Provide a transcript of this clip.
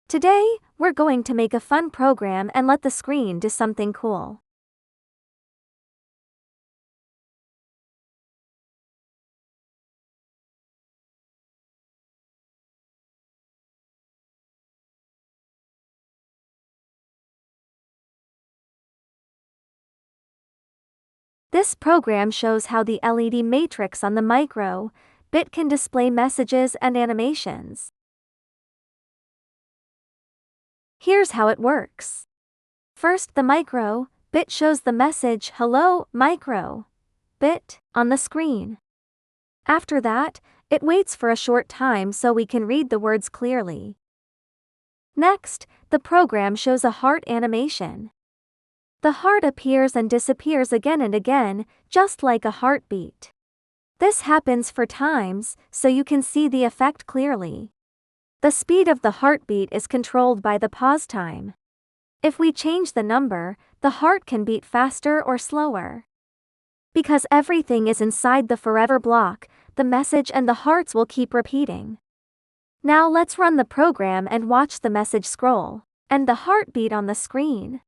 Today, we're going to make a fun program and let the screen do something cool. This program shows how the LED matrix on the micro bit can display messages and animations. Here's how it works. First, the micro bit shows the message "Hello, micro" bit on the screen. After that, it waits for a short time so we can read the words clearly. Next, the program shows a heart animation. The heart appears and disappears again and again, just like a heartbeat. This happens for times, so you can see the effect clearly. The speed of the heartbeat is controlled by the pause time. If we change the number, the heart can beat faster or slower. Because everything is inside the forever block, the message and the hearts will keep repeating. Now let's run the program and watch the message scroll and the heartbeat on the screen.